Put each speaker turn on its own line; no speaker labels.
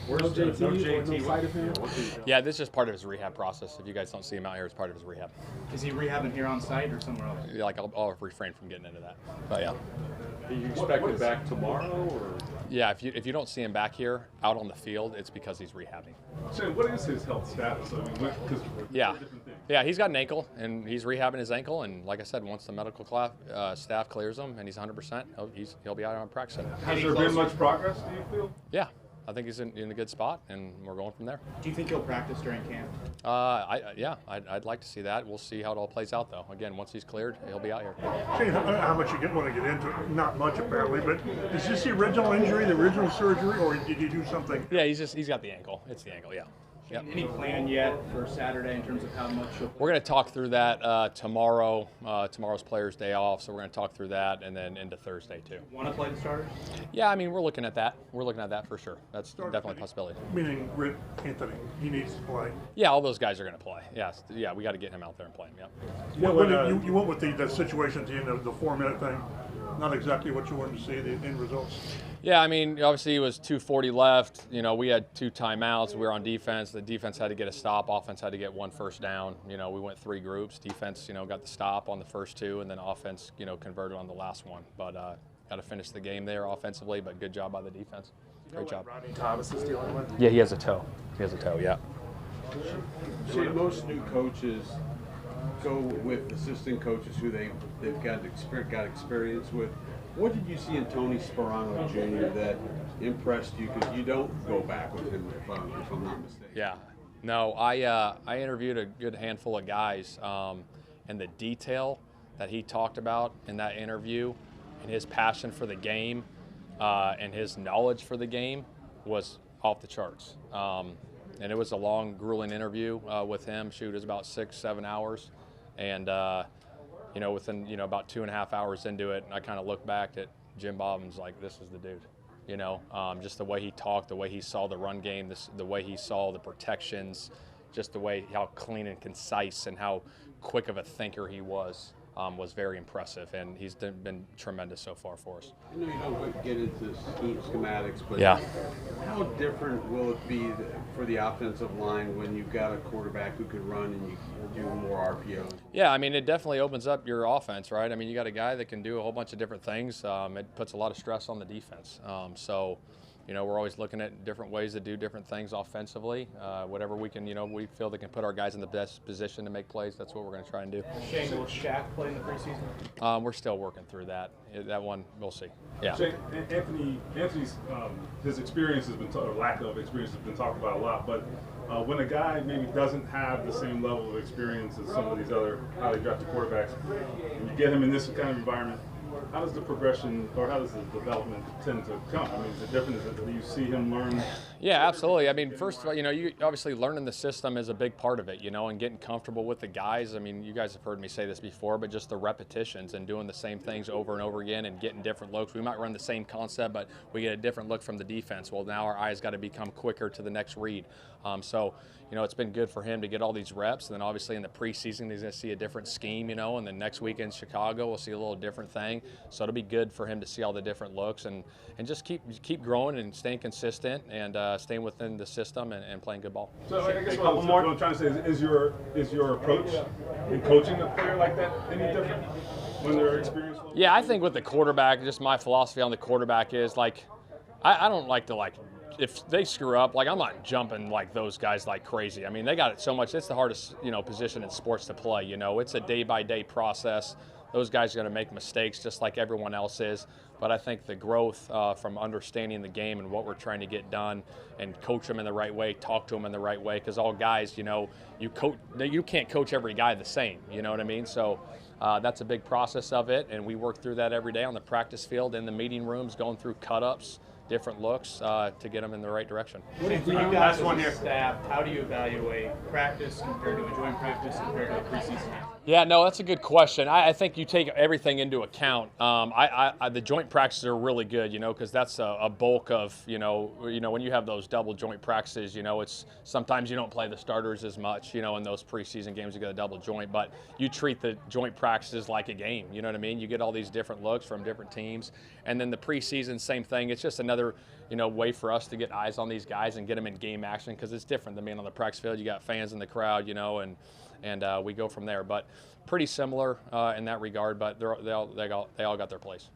Where's JT? No JT.
Sight of him?
Yeah, this is just part of his rehab process. If you guys don't see him out here, it's part of his rehab.
Is he rehabbing here on site or somewhere else?
Like I'll refrain from getting into that. But yeah.
Are you expected back tomorrow, or?
Yeah, if you don't see him back here out on the field, it's because he's rehabbing.
Shane, what is his health status? I mean,
Yeah, he's got an ankle, and he's rehabbing his ankle. And like I said, once the medical staff clears him and he's 100%, he'll be out on practice.
Has there been much progress, do you feel?
Yeah, I think he's in a good spot, and we're going from there.
Do you think he'll practice during camp?
I'd like to see that. We'll see how it all plays out, though. Again, once he's cleared, he'll be out here.
Shane, how much you want to get into it? Not much, apparently, but is this the original injury, the original surgery, or did you do something?
Yeah, he's got the ankle. It's the ankle, yeah. Yep.
Any plan yet for Saturday in terms of how much you'll play?
We're going to talk through that tomorrow. Tomorrow's Players' Day off, so we're going to talk through that, and then into Thursday too.
Want to play the starters?
Yeah, I mean we're looking at that. We're looking at that for sure. That's definitely a possibility.
Meaning Rick Anthony, he needs to play.
Yeah, all those guys are going to play. Yes, yeah, we got to get him out there and play him.
Yep. You went with the situation at the end of the 4-minute thing. Not exactly what you wanted to see, the end results.
Yeah, I mean, obviously it was 2:40 left. You know, we had 2 timeouts. We were on defense. The defense had to get a stop. Offense had to get 1 first down. You know, we went 3 groups. Defense, got the stop on the first 2, and then offense, converted on the last one. But got to finish the game there offensively. But good job by the defense. Great job.
Rodney Thomas is dealing with?
Yeah, he has a toe. Yeah.
Most new coaches go with assistant coaches who they've got experience with. What did you see in Tony Sperano Jr. that impressed you? Because you don't go back with him, if I'm not mistaken.
Yeah. No, I interviewed a good handful of guys, and the detail that he talked about in that interview and his passion for the game and his knowledge for the game was off the charts. And it was a long, grueling interview with him. Shoot, it was about 6-7 hours. And within about 2.5 hours into it, I kind of looked back at Jim Bob and was like, this is the dude. Just the way he talked, the way he saw the run game, the way he saw the protections, just the way how clean and concise and how quick of a thinker he was very impressive, and he's been tremendous so far for us.
I know you don't get into schematics, but
yeah.
How different will it be for the offensive line when you've got a quarterback who can run and you do more RPOs?
Yeah, I mean, it definitely opens up your offense, right? I mean, you got a guy that can do a whole bunch of different things. It puts a lot of stress on the defense. We're always looking at different ways to do different things offensively. Whatever we can, we feel that can put our guys in the best position to make plays, that's what we're going to try and do.
Shane, will Shaq play in the preseason?
We're still working through that. That one, we'll see. Yeah.
Shane, Anthony's his experience has been, or lack of experience has been talked about a lot, but when a guy maybe doesn't have the same level of experience as some of these other highly drafted quarterbacks, and you get him in this kind of environment, how does the progression or how does the development tend to come? I mean, is it different? Is it that you see him learn?
Yeah, absolutely. I mean, first of all, you obviously learning the system is a big part of it, and getting comfortable with the guys. I mean, you guys have heard me say this before, but just the repetitions and doing the same things over and over again and getting different looks. We might run the same concept, but we get a different look from the defense. Well, now our eyes got to become quicker to the next read. It's been good for him to get all these reps. And then obviously in the preseason, he's going to see a different scheme, and then next week in Chicago, we'll see a little different thing. So it'll be good for him to see all the different looks and just keep growing and staying consistent and staying within the system and playing good ball.
So I guess what I'm trying to say is your approach in coaching a player like that any different when they're experienced?
Yeah, I think with the quarterback, just my philosophy on the quarterback is I don't like to if they screw up, I'm not jumping like those guys like crazy. I mean, they got it so much. It's the hardest, position in sports to play. It's a day-by-day process. Those guys are going to make mistakes just like everyone else is. But I think the growth from understanding the game and what we're trying to get done and coach them in the right way, talk to them in the right way, because all guys, you can't coach every guy the same. You know what I mean? So that's a big process of it, and we work through that every day on the practice field, in the meeting rooms, going through cut-ups, different looks to get them in the right direction.
What do you think, guys as a staff, how do you evaluate practice compared to a joint practice compared to a preseason?
Yeah, no, that's a good question. I think you take everything into account. The joint practices are really good, because that's a bulk of, when you have those double joint practices, it's sometimes you don't play the starters as much, in those preseason games you get a double joint, but you treat the joint practices like a game, you know what I mean? You get all these different looks from different teams, and then the preseason, same thing. It's just another another, way for us to get eyes on these guys and get them in game action, because it's different than being on the practice field. You got fans in the crowd, and we go from there. But pretty similar in that regard, but they all got their place.